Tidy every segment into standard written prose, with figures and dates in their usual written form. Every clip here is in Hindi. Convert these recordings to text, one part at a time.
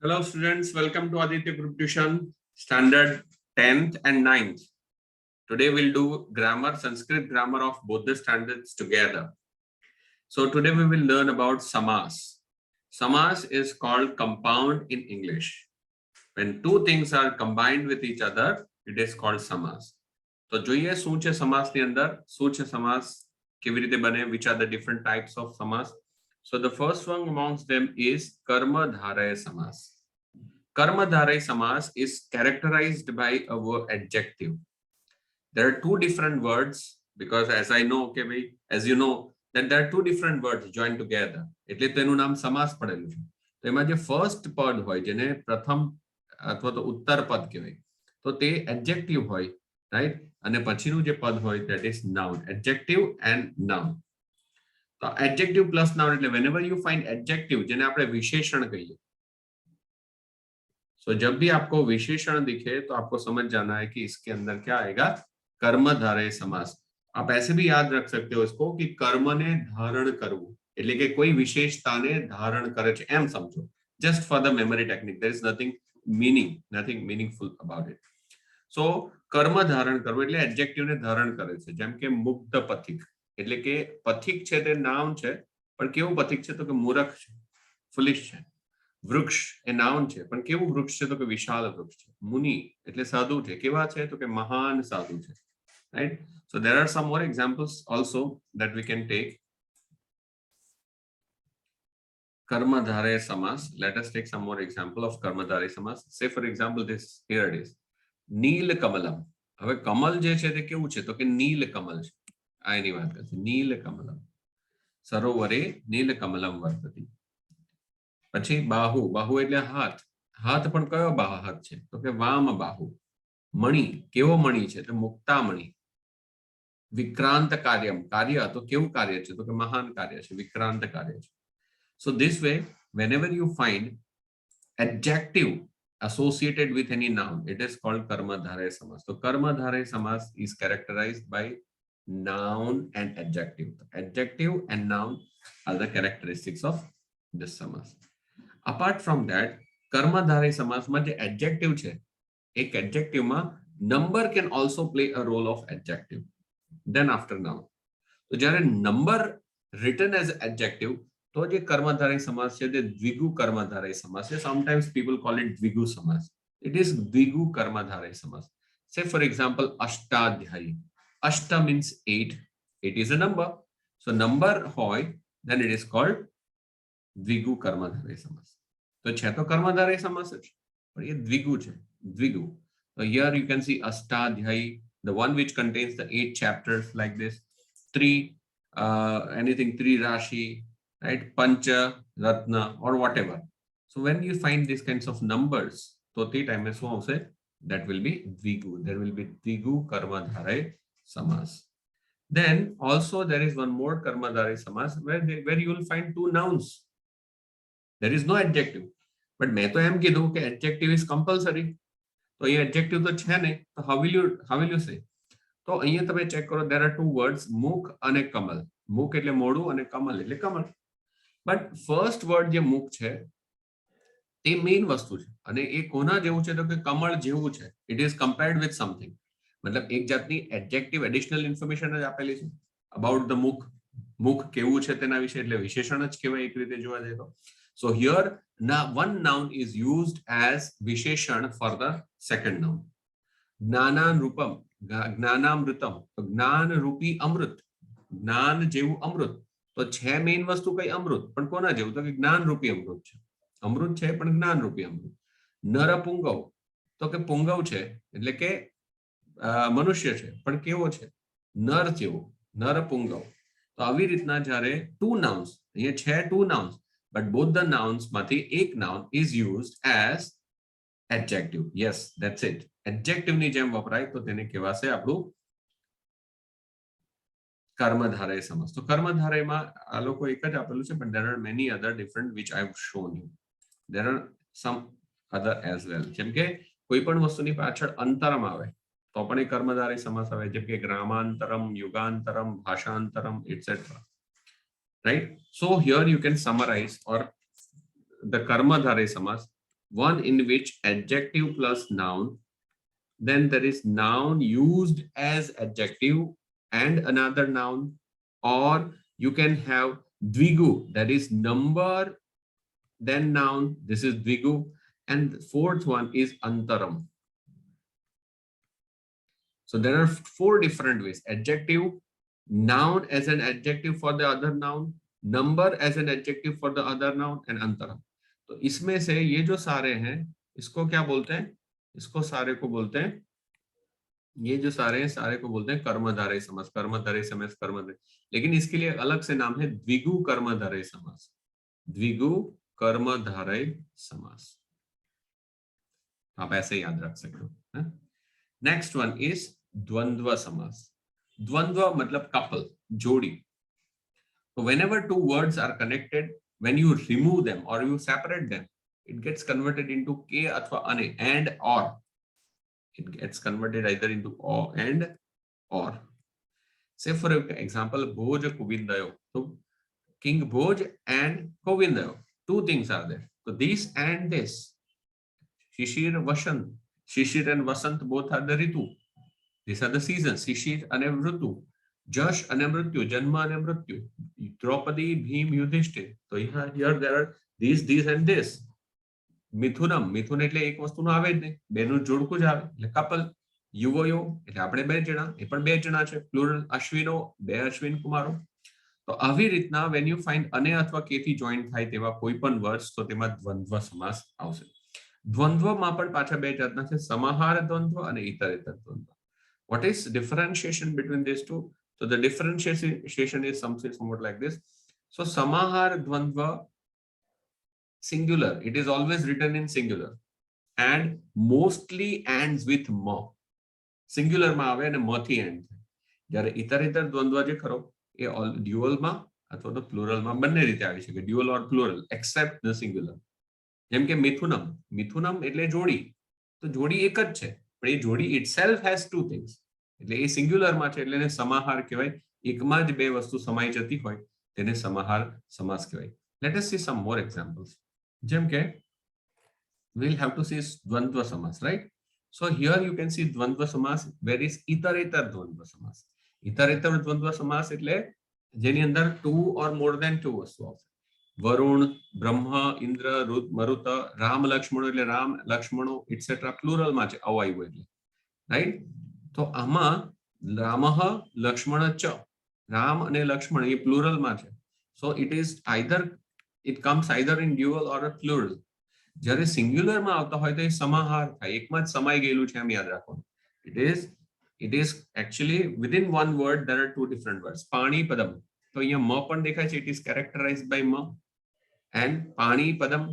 Hello students, welcome to Aditya Group Tuition, standard 10th and 9th. Today we'll do grammar, Sanskrit grammar of both the standards together. So today we will learn about samas. Samas is called compound in English. When two things are combined with each other, it is called samas. So જોઈએ શું છે સમાસની અંદર, શું છે સમાસ, કેવી રીતે બને, which are the different types of samas. So the first one amongst them is karmadharaya samas. Karmadharaya samas is characterized by a word adjective. There are two different words because as I know, okay, as you know, that there are two different words joined together. એટલે તેનું નામ સમાસ પડેલું છે. તો એમાં જે ફર્સ્ટ પદ હોય જેને પ્રથમ અથવા તો ઉત્તર પદ કહેવાય તો તે એડજેક્ટિવ હોય, રાઈટ? અને પછીનું જે પદ હોય that is noun, adjective and noun. તો adjective plus noun એટલે whenever you find adjective જેને આપણે વિશેષણ કહીએ. So जब भी आपको विशेषण दिखे तो आपको समझ जाना है कि इसके अंदर क्या आएगा, कर्मधारय समास. आप ऐसे भी याद रख सकते हो इसको कि कर्म ने धारण करવું એટલે કે કોઈ વિશેષતાને ધારણ કરે છે એમ સમજો. Just for the memory technique, there is nothing meaningful about it. So કર્મ ધારણ કરવું એટલે એડજેક્ટિવ ને ધારણ કરે છે. જેમ કે મુગ્ધ પથિક એટલે કે પથિક છે તે નાઉન છે, પણ કેવું પથિક છે તો કે મૂર્ખ છે, ફુલિશ છે. વૃક્ષ એ નાઉન છે, પણ કેવું વૃક્ષ છે તો કે વિશાળ વૃક્ષ છે. મુનિ એટલે સાધુ છે, કેવા છે તો કે મહાન સાધુ છે, right? So there are some more examples also that we can take. Karmadharaya samas, let us take some more example of karmadharaya samas. Say for example this, here it is, નીલ કમલમ. હવે કમલ જે છે તે કેવું છે તો કે નીલ કમલ છે. આ એની વાત કરશે, નીલ કમલમ. સરોવરે નીલ કમલમ વર્તતી. પછી બાહુ, બાહુ એટલે હાથ, હાથ પણ કયો હાથ છે તો કે વામ બાહુ. મણિ, કેવો મણિ છે તો મુક્તા મણિ. વિક્રાંત કાર્યમ, કાર્ય તો કેવું કાર્ય છે તો કે મહાન કાર્ય છે, વિક્રાંત કાર્ય છે. So this way whenever you find adjective associated with any noun, it is called karmadharaya samas. So karmadharaya samas is characterized by noun and adjective. Adjective and noun are the characteristics of this samas. Apart from that, karmadharaya samas માં જે adjective છે, એક adjective માં number can also play a role of adjective. Then after noun, તો જ્યારે number written as adjective તો જે કર્મધારય સમાસ છે તે દ્વિગુ કર્મધારય સમાસ છે. Sometimes people call it દ્વિગુ સમાસ. It is દ્વિગુ કર્મધારય સમાસ. Say for example Ashtadhyayi. Ashta means 8. 8 is a number. So number હોય then it is called દ્વિગુ કર્મધારય સમાસ. તો છે તો કર્મધારય સમાસ જ, પણ એ દ્વિગુ છે, દ્વિગુ. So here you can see Ashtadhyayi, the one which contains the 8 chapters like this. 3 anything 3 rashi, right? Pancha, Ratna or whatever. So when you find these kinds of numbers, so the time is also that will be Dvigu. There will be Dvigu Karmadharaya Samas. Then also there is one more Karmadharaya Samas where you will find two nouns. There is no adjective. But मैं तो एम कीधु कि adjective is compulsory. तो ये adjective तो है नहीं. तो how will you say? तो અહીંયા તમે ચેક કરો, there are two words, મુખ અને કમલ. મુખ એટલે મોઢું અને કમલ એટલે કમળ. બટ ફર્સ્ટ વર્ડ જે મુખ છે તે મેઇન વસ્તુ છે અને એ કોના જેવું છે તો કે કમળ જેવું છે. It is compared with something. મતલબ એક જાતની એડજેક્ટિવ એડિશનલ ઇન્ફોર્મેશન જ આપેલી છે અબાઉટ ધ મુખ. મુખ કેવું છે તેના વિશે, એટલે વિશેષણ જ કહેવાય એક રીતે જોવા જઈએ તો. સો here one noun is used as વિશેષણ for the second noun. જ્ઞાનાનૃપમ, જ્ઞાનામૃતમ, તો જ્ઞાન રૂપી અમૃત, જ્ઞાન જેવું અમૃત. તો છે મેઇન વસ્તુ કઈ અમૃત, પણ કોના જેવું તો કે જ્ઞાન રૂપી અમૃત છે. અમૃત છે પણ જ્ઞાન રૂપી અમૃત. નરપુંગવ, તો કે પુંગવ છે એટલે કે મનુષ્ય છે પણ કેવો છે, નર જેવો, નરપુંગવ. તો આવી રીતના જ્યારે ટુ નાઉન્સ, અહીંયા છે two nouns, but both the nouns માંથી એક noun is used as adjective. Yes, that's it. Adjective ની જેમ વપરાય તો તેને કહેવાશે આપણું કર્મધારય સમાસ. તો કર્મધારયમાં આ લોકો એક જ આપેલું છે, but there are many other different which I have shown you. There are some other as well. જેમ કે કોઈ પણ વસ્તુની પાછળ અંતરમ આવે તો પણ એ કર્મધારય સમાસ આવે. જેમ કે ગ્રામાંતરમ, યુગાંતરમ, ભાષાંતરમ, etc. Right? So here you can summarize or the karmadharaya samas one in which adjective plus noun, then there is noun used as adjective and another noun, or you can have dvigu, that is number then noun, this is dvigu, and the fourth one is antaram. So there are four different ways: adjective, noun as an adjective for the other noun, number as an adjective for the other noun, and antaram. तो इसमें से ये जो सारे हैं, इसको क्या बोलते हैं? इसको सारे को बोलते हैं, ये जो सारे हैं सारे को बोलते हैं कर्मधारय समास, कर्मधारय समास, कर्मधारय। लेकिन इसके लिए अलग से नाम है द्विगु कर्मधारय समास, द्विगु कर्मधारय समास, आप ऐसे याद रख सकते हो। नेक्स्ट वन इज द्वंद्व समास। द्वंद्व मतलब कपल, जोड़ी। So whenever two words are connected, when you remove them or you separate them, it gets converted into ke athwa ane, and or. It gets converted either into or and or. Say for example, Bhoj Govindayo. So King Bhoj and Govindayo. Two things are there. So this and this. Shishir Vasant. Shishir and Vasant both are the Ritu. These are the seasons. Shishir and Ritu. Jash and Mrityu. Janma and Mrityu. Draupadi, Bhim, Yudhishthir. So here there are these and this. મિથુનમ, મિથુન એટલે એક વસ્તુનો આવે જ નહીં, બેનું જોડકું જ આવે એટલે કપલ. યુવયો એટલે આપણે બે જણા, એ પણ બે જણા છે, પ્લુરલ. અશ્વિનો, બે અશ્વિન કુમારો. તો આવી રીતના when you find અને અથવા કેથી જોઈન થાય તેવા કોઈ પણ વર્ડ્સ, તો તેમાં દ્વંદ્વ સમાસ આવશે. દ્વંદ્વમાં પણ પાછા બે જાતના છે, સમાહાર દ્વંદ્વ અને ઇતરેતર દ્વંદ્વ. What is differentiation between these two? So the differentiation is somewhat like this. So samahar dvandva, singular, it is always written in singular and mostly ends with ma. Singular માં આવે અને મ થી end થાય. જ્યારે ઇતરેતર દ્વંદ્વ જે ખરો એ ડ્યુઅલ માં અથવા તો પ્લુરલ માં બંને રીતે આવી શકે, dual or plural, accept the singular. જેમ કે મિથુનમ, મિથુનમ એટલે જોડી, તો જોડી એક જ છે, પણ એ જોડી itself has two things, એટલે એ સિંગ્યુલર માં છે એટલે એને સમાહાર કહેવાય. એકમાં જ બે વસ્તુ સમાઈ જતી હોય તેને સમાહાર સમાસ કહેવાય. Let us see some more examples. જેમ કે we'll have to see દ્વંદ્વ સમાસ, right? So here you can see દ્વંદ્વ સમાસ, where is ઇતરેતર દ્વંદ્વ સમાસ. ઇતરેતર દ્વંદ્વ સમાસ એટલે જેની અંદર two or more than two વસ્તુ આવશે. વરુણ, બ્રહ્મ, ઇન્દ્ર, રુદ્ર, મરુત, રામ, લક્ષ્મણો એટલે રામ, લક્ષ્મણો એટસેટ્રા પ્લુરલ માં છે, અવાયું એટલે, રાઈટ? તો આમાં રામઃ લક્ષ્મણ ચ, રામ અને લક્ષ્મણ એ પ્લુરલ માં છે. So it is either, it comes either in dual or a plural. જ્યારે સિંગ્યુલર માં આવતા હોય તો એ સમાહાર થાય, એકમાં જ સમાઈ ગયેલું છે એમ યાદ રાખવાનું. It is actually within one word there are two different words. પાણી પદમ, તો અહીંયા મ પણ દેખાય છે, it is characterized by m. and પાણી પદમ,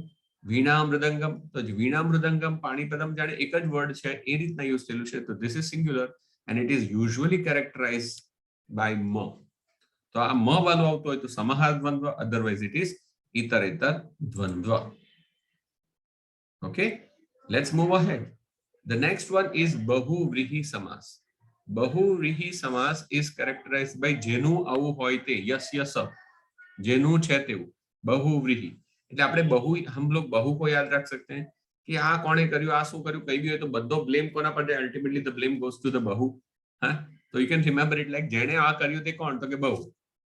વીણા મૃદંગમ, તો વીણા મૃદંગમ પાણી પદમ જાણે એક જ વર્ડ છે એ રીતના યુઝ થયેલું છે. તો this is singular and it is usually characterized by m. તો આ મ વાળું આવતું હોય તો સમાહાર દ્વંદ્વ, otherwise it is ઇતરેતર દ્વંદ્વ. Okay, let's move ahead. The next one is બહુવ્રીહી સમાસ. બહુવ્રીહી સમાસ is characterized by જેનું આવું હોય તે, યસ યસ, જેનું છે તેવું, બહુવ્રીહી. એટલે આપણે બહુ, हम लोग બહુ को याद रख सकते हैं कि આ કોણે કર્યું, આ શું કર્યું, કઈ બી હોય તો બધો બ્લેમ કોના પર જાય? Ultimately the blame goes to the બહુ. હા, તો you can remember it like જેણે આ કર્યું તે કોણ? તો કે બહુ.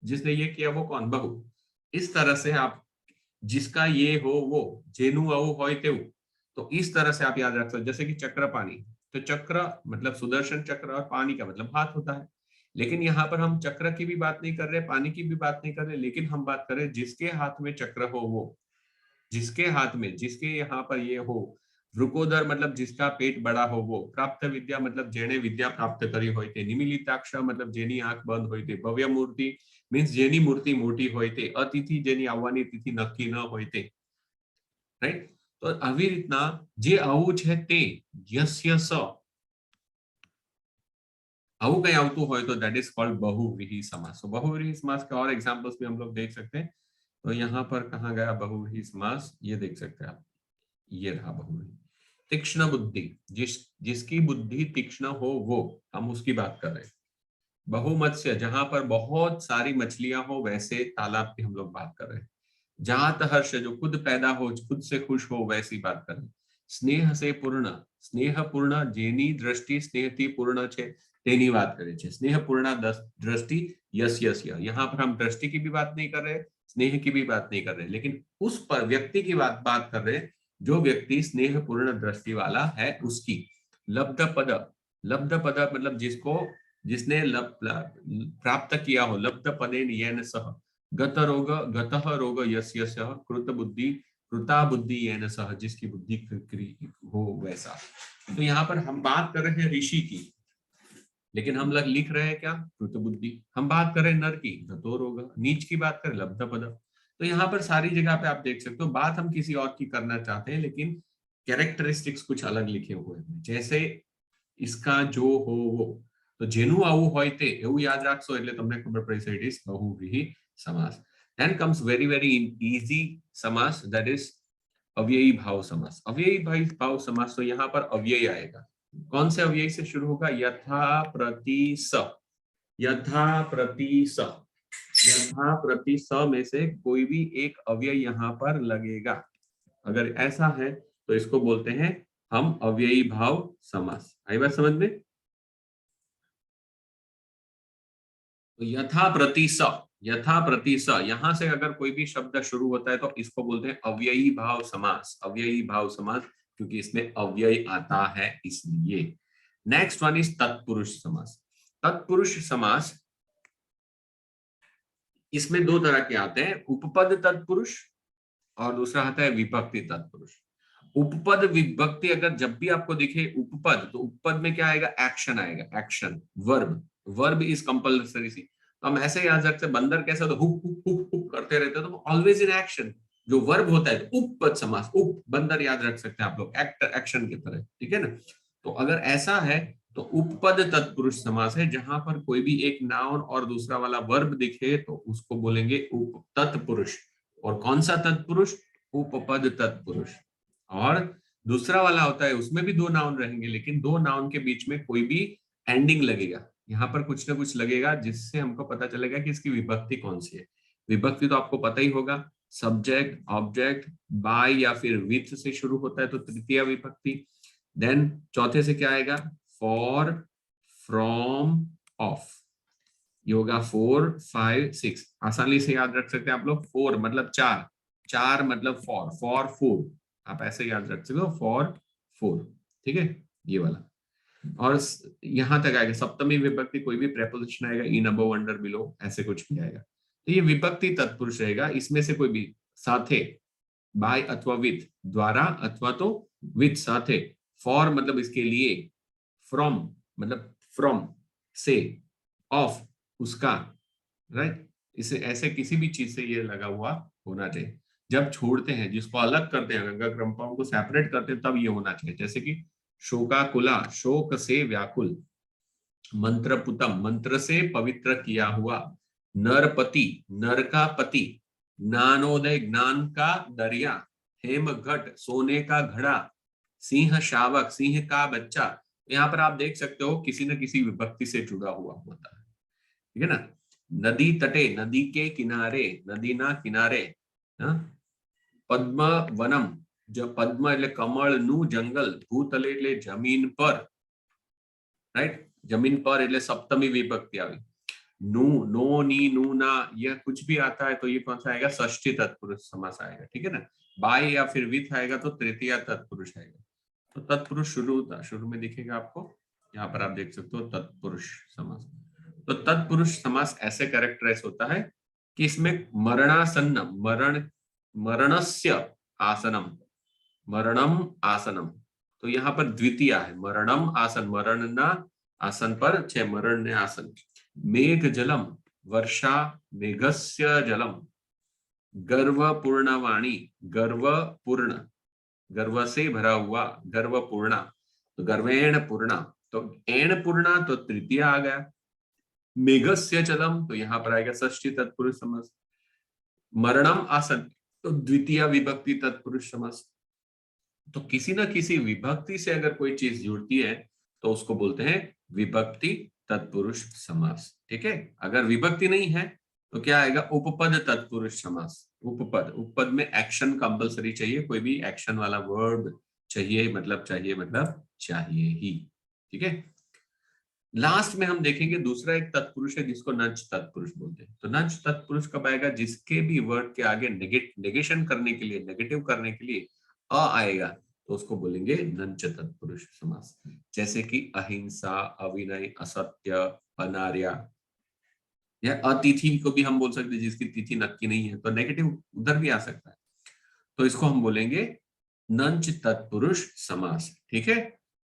जिसने ये किया वो कौन? बहू. इस तरह से आप जिसका ये हो वो, जेनु आऊ होय तेऊ, तो इस तरह से आप याद रख सकते. जैसे कि चक्र पानी, तो चक्र मतलब सुदर्शन चक्र और पानी का मतलब हाथ होता है. लेकिन यहाँ पर हम चक्र की भी बात नहीं कर रहे, पानी की भी बात नहीं कर रहे, लेकिन हम बात कर रहे जिसके हाथ में चक्र हो वो, जिसके हाथ में, जिसके यहाँ पर ये हो. वृकोदर मतलब जिसका पेट बड़ा हो वो. प्राप्त विद्या मतलब जेने विद्या प्राप्त करी होय ते. निमिलिताक्ष मतलब जेनी आंख बंद होय ते. भव्य मूर्ति मीन्स जेनी मूर्ति मोटी होय ते. अतिथि जेनी आववानी तिथि नक्की न होय ते, राइट? तो આવી રીતના જે આવું છે તે, યસ્ય સ, આવું કઈ આવતું હોય તો that is called बहुव्रीहि समास. So बहुव्रीहि समास के और एग्जांपल्स भी हम लोग देख सकते हैं. तो यहाँ पर कहाँ गया बहुव्रीहि समास, ये देख सकते हैं आप, ये रहा बहुव्रीहि. तीक्ष्ण बुद्धि, जिसकी बुद्धि तीक्ष्ण हो वो, हम उसकी बात कर रहे हैं. बहुमत्स्य, जहां पर बहुत सारी मछलियां हो वैसे तालाब की हम लोग बात कर रहे हैं. जात हर्ष, जो खुद पैदा हो, खुद से खुश हो, वैसी बात कर रहे हैं. સ્નેહ સે પૂર્ણ, સ્નેહપૂર્ણ જેની દ્રષ્ટિ સ્નેહથી પૂર્ણ છે તેની વાત करे છે। स्नेहपूर्ण दृष्टि यस यस यहाँ पर हम दृष्टि की भी बात नहीं कर रहे, स्नेह की भी बात नहीं कर रहे, लेकिन उस पर व्यक्ति की बात कर रहे जो व्यक्ति स्नेहपूर्ण दृष्टि वाला है उसकी। लब्ध पद, लब्ध पद मतलब जिसको जिसने प्राप्त किया हो, लब्ध पदेन येन सह, गत रोग गतः रोग यस्य यस्य कृत बुद्धि कृता बुद्धि येन सह, जिसकी बुद्धि हो वैसा। तो यहाँ पर हम बात कर रहे हैं ऋषि की, लेकिन हम लोग लिख रहे हैं क्या, कृत बुद्धि। हम बात करें नर की, गतो रोग। नीच की बात करें, लब्ध पद। तो यहाँ पर सारी जगह पे आप देख सकते हो बात हम किसी और की करना चाहते हैं, लेकिन कैरेक्टरिस्टिक्स कुछ अलग लिखे हुए हैं। जैसे इसका जो हो वो, तो जेनु आવું હોય તે એવું યાદ રાખશો એટલે તમને ખબર પડી જશે, ઇટ ઇઝ બહુવ્રીહી સમાસ। then comes very very easy समास, that is अव्ययी भाव समास। अव्ययी भाव समास, तो यहाँ पर अव्यय आएगा। कौन से अव्यय से शुरू होगा, यथा प्रति स, यथा प्रति स, यथा प्रति स में से कोई भी एक अव्यय यहाँ पर लगेगा। अगर ऐसा है तो इसको बोलते हैं हम अव्ययी भाव समास। आई बात समझ में। तो यथा प्रति स, यथा प्रति स, यहां से अगर कोई भी शब्द शुरू होता है तो इसको बोलते हैं अव्ययी भाव समास। अव्ययी भाव समास क्योंकि इसमें अव्यय आता है इसलिए। नेक्स्ट वन इज तत्पुरुष समास। तत्पुरुष समास, इसमें दो तरह के आते हैं, उपपद तत्पुरुष और दूसरा आता है विभक्ति तत्पुरुष। उपपद विभक्ति अगर जब भी आपको दिखे उपपद, तो उपपद में क्या आएगा, एक्शन आएगा, action, verb. Verb is compulsory सी। तो हम ऐसे याद रखते हैं, बंदर कैसे होता है, हुक हुक हुक हुक करते रहते हैं, तो ऑलवेज इन एक्शन। जो वर्ब होता है तो उपपद समास, उप बंदर याद रख सकते हैं आप लोग, एक्ट एक्शन की तरह, ठीक है ना। तो अगर ऐसा है तो उपपद तत्पुरुष समास है, जहां पर कोई भी एक नाउन और दूसरा वाला वर्ब दिखे तो उसको बोलेंगे उप तत्पुरुष। और कौन सा तत्पुरुष, उपपद तत्पुरुष। और दूसरा वाला होता है उसमें भी दो नाउन रहेंगे, लेकिन दो नाउन के बीच में कोई भी एंडिंग लगेगा, यहाँ पर कुछ ना कुछ लगेगा जिससे हमको पता चलेगा कि इसकी विभक्ति कौन सी है। विभक्ति तो आपको पता ही होगा, सब्जेक्ट, ऑब्जेक्ट, बाय या फिर विथ से शुरू होता है तो तृतीय विभक्ति। देन चौथे से क्या आएगा, फॉर, फ्रॉम, ऑफ। ये होगा 4, 5, 6। आसानी से याद रख सकते हैं आप लोग। 4 मतलब चार, चार मतलब फॉर, फॉर 4, आप ऐसे याद रख सकते हो, फॉर 4, ठीक है, ये वाला। और यहां तक आएगा सप्तमी विभक्ति, कोई भी प्रेपोजिशन आएगा, इन, अबव, अंडर, बिलो, ऐसे कुछ भी आएगा, तो ये विभक्ति तत्पुरुष रहेगा। इसमें से कोई भी साथे, बाय अथवा विथ, द्वारा अथवा तो विथ साथे, फॉर मतलब इसके लिए, फ्रॉम मतलब फ्रॉम से, ऑफ उसका, राइट। इसे ऐसे किसी भी चीज से ये लगा हुआ होना चाहिए। जब छोड़ते हैं, जिसको अलग करते हैं, अगर क्रमपाओं को सेपरेट करते हैं तब ये होना चाहिए। जैसे कि शोकाकुला, शोक से व्याकुल। मंत्रपुतम, मंत्र से पवित्र किया हुआ। नरपति, नर का पति। ज्ञानोदय, ज्ञान का दरिया। हेमघट, सोने का घड़ा। सिंह शावक, सिंह का बच्चा। यहाँ पर आप देख सकते हो किसी न किसी विभक्ति से जुड़ा हुआ होता है, ठीक है ना। नदी तटे, नदी के किनारे, नदी ना किनारे। पद्म वनम, जो पद्म એટલે કમળનું જંગલ, ભૂતલે એટલે જમીન પર, राइट, जमीन पर એટલે सप्तमी विभक्ति આવી। नू, नो, नी, नू, ना, यह कुछ भी आता है तो ये कौन सा आएगा, षष्ठी तत्पुरुष समास आएगा, ठीक है ना। बाय या फिर विथ आएगा तो तृतीय तत्पुरुष आएगा। तो तत्पुरुष शुरू में दिखेगा आपको, यहाँ पर आप देख सकते हो तत्पुरुष समास। तो तत्पुरुष समास ऐसे कैरेक्टराइज होता है कि इसमें मरणासन्न, मरणस्य आसनम, मरणम आसनम, तो यहाँ पर द्वितीय है, मरणम आसन, मरण ना आसन पर छे, मरण ने आसन। मेघ जलम, वर्षा मेघस्य जलम। गर्व पूर्ण वाणी, गर्व पूर्ण, गर्व से भरा हुआ, गर्व पूर्णा, तो गर्वेण पूर्णा, तो एण पूर्णा तो तृतीय आ गया। मेघस्य जलम, तो यहाँ पर आएगा षष्ठी तत्पुरुष समास। मरणम आसन, तो द्वितीय विभक्ति तत्पुरुष समास। तो किसी ना किसी विभक्ति से अगर कोई चीज जुड़ती है तो उसको बोलते हैं विभक्ति तत्पुरुष समास, ठीक है। अगर विभक्ति नहीं है तो क्या आएगा, उपपद तत्पुरुष समास। उपपद, उपपद में एक्शन कंपलसरी चाहिए, कोई भी एक्शन वाला वर्ब चाहिए मतलब चाहिए ही। ठीक है। लास्ट में हम देखेंगे दूसरा एक तत्पुरुष है जिसको नंच तत्पुरुष बोलते हैं। तो नंच तत्पुरुष कब आएगा? जिसके भी वर्ड के आगे नेगेशन करने के लिए, नेगेटिव करने के लिए अ आएगा तो उसको बोलेंगे नंच तत्पुरुष समास। जैसे कि अहिंसा, अविनय, असत्य, अनार्या, या अतिथि को भी हम बोल सकते हैं जिसकी तिथि नक्की नहीं है, तो नेगेटिव उधर भी आ सकता है, तो इसको हम बोलेंगे नंच तत्पुरुष समास। ठीक है।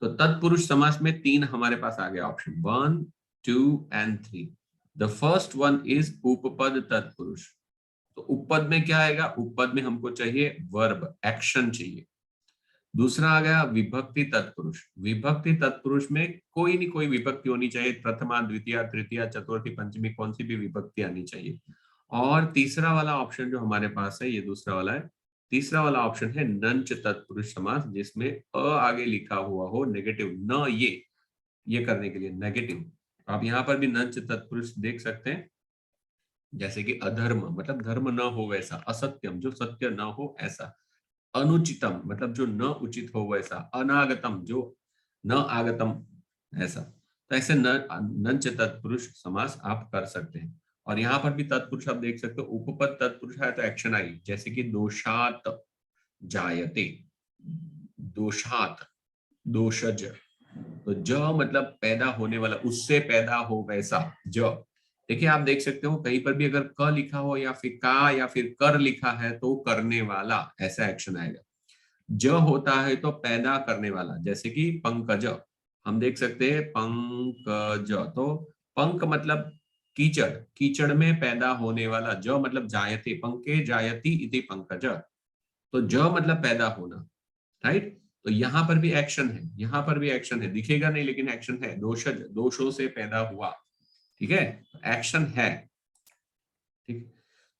तो तत्पुरुष समास में 3 हमारे पास आ गया option, 1, 2 and 3। The first one is उपपद तत्पुरुष। तो उपपद में क्या आएगा? उपपद में हमको चाहिए वर्ब, एक्शन चाहिए। दूसरा आ गया विभक्ति तत्पुरुष। विभक्ति तत्पुरुष में कोई नहीं कोई विभक्ति होनी चाहिए, प्रथमा, द्वितीय, तृतीया, चतुर्थी, पंचमी, कौन सी भी विभक्ति आनी चाहिए। और तीसरा वाला ऑप्शन जो हमारे पास है, ये दूसरा वाला है, तीसरा वाला ऑप्शन है नंच तत्पुरुष समास, जिसमें अ आगे लिखा हुआ हो, नेगेटिव न, ये करने के लिए नेगेटिव। आप यहाँ पर भी नंच तत्पुरुष देख सकते हैं, जैसे कि अधर्म मतलब धर्म न हो वैसा, असत्यम जो सत्य न हो ऐसा, अनुचितम मतलब जो न उचित हो वैसा, अनागतम जो न आगतम ऐसा। तो ऐसे नंच तत्पुरुष समास आप कर सकते हैं। और यहाँ पर भी तत्पुरुष आप देख सकते हो, उपपद तत्पुरुष है तो एक्शन आई, जैसे कि दोषात जायते, दोषात, दोषज। तो ज मतलब पैदा होने वाला, उससे पैदा हो वैसा ज। देखिए आप देख सकते हो कहीं पर भी अगर क लिखा हो या फिर का या फिर कर लिखा है तो करने वाला ऐसा एक्शन आएगा। ज होता है तो पैदा करने वाला, जैसे कि पंकज, हम देख सकते हैं पंकज, तो पंक मतलब कीचड़, कीचड़ में पैदा होने वाला, ज मतलब जायते, पंके जायती इति पंकज। तो ज मतलब पैदा होना, राइट। तो यहाँ पर भी एक्शन है, यहाँ पर भी एक्शन है, दिखेगा नहीं लेकिन एक्शन है, दोषज दोषों से पैदा हुआ। ठीक है, एक्शन है। ठीक।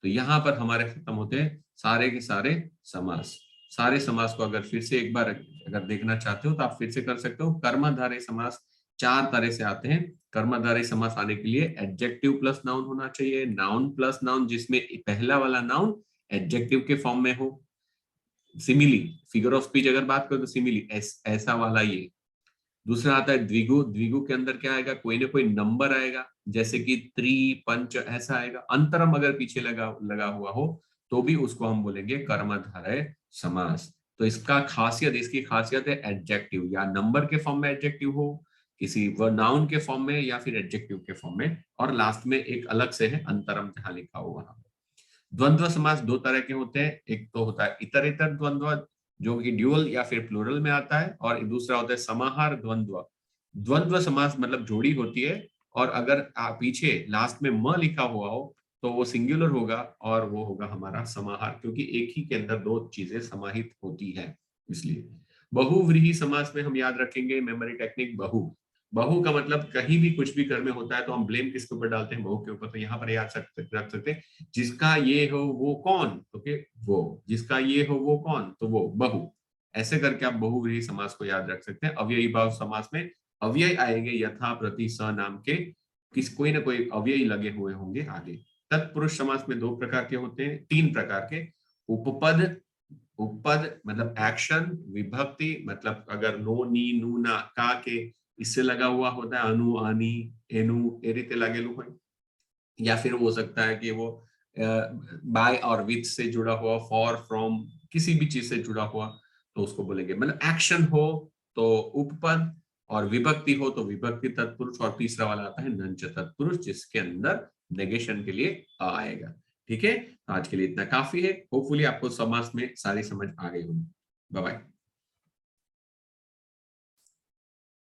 तो यहाँ पर हमारे खत्म होते हैं सारे के सारे समास। सारे समास को अगर फिर से एक बार अगर देखना चाहते हो तो आप फिर से कर सकते हो। कर्मधारय समास 4 तरह से आते हैं। कर्मधारय समास आने के लिए एडजेक्टिव प्लस नाउन होना चाहिए, नाउन प्लस नाउन जिसमें पहला वाला नाउन एडजेक्टिव के फॉर्म में हो, सिमिली, फिगर ऑफ स्पीच अगर बात करो तो सिमिली, ऐसा वाला ये। दूसरा आता है द्विगु, द्विगु के अंदर क्या आएगा? कोई ना कोई नंबर आएगा, जैसे कि त्रि, पंच ऐसा आएगा। अंतरम अगर पीछे लगा हुआ हो तो भी उसको हम बोलेंगे कर्मधारय समास। तो इसकी खासियत है एडजेक्टिव, या नंबर के फॉर्म में एडजेक्टिव हो, किसी नाउन के फॉर्म में, या फिर एडजेक्टिव के फॉर्म में, और लास्ट में एक अलग से है अंतरम जहां लिखा हुआ वहां। द्वंद्व समास 2 तरह के होते हैं, एक तो होता है इतरेतर द्वंद्व जो कि ड्यूअल या फिर प्लूरल में आता है, और दूसरा होता है समाहार द्वंद्व। द्वंद्व समास मतलब जोड़ी होती है, और अगर पीछे लास्ट में म लिखा हुआ हो तो वो सिंगुलर होगा, और वो होगा हमारा समाहार, क्योंकि एक ही के अंदर 2 चीजें समाहित होती है इसलिए। बहुव्रीहि समास में हम याद रखेंगे मेमोरी टेक्निक, बहु। बहु का मतलब कहीं भी कुछ भी घर में होता है तो हम ब्लेम किसके ऊपर डालते हैं? बहु के ऊपर। तो यहाँ पर याद रख सकते हैं, जिसका ये हो वो कौन? ओके, वो। जिसका ये हो वो कौन? तो वो बहु। ऐसे करके आप बहुव्रीहि समास को याद रख सकते हैं। अव्ययी भाव समास में अव्यय आएंगे यथा, प्रति, स नाम के कोई ना कोई अव्यय लगे हुए होंगे आगे। तत्पुरुष समास में 2 प्रकार के होते हैं, 3 प्रकार के। उपपद, उपपद मतलब एक्शन, विभक्ति मतलब अगर नो, नी, नू, ना, का के इससे लगा हुआ होता है, अनु, आनी, एनु ए रीते लगेलू હોય, या फिर हो सकता है कि वो बाय और विथ से जुड़ा हुआ, फॉर, फ्रॉम, किसी भी चीज से जुड़ा हुआ, तो उसको बोलेंगे। मतलब एक्शन हो तो उपपद, और विभक्ति हो तो विभक्ति तत्पुरुष, और तीसरा वाला आता है नंच तत्पुरुष जिसके अंदर नेगेशन के लिए आएगा। ठीक है, तो आज के लिए इतना काफी है। होपफुली आपको समास में सारी समझ आ गई होगी। Bye bye.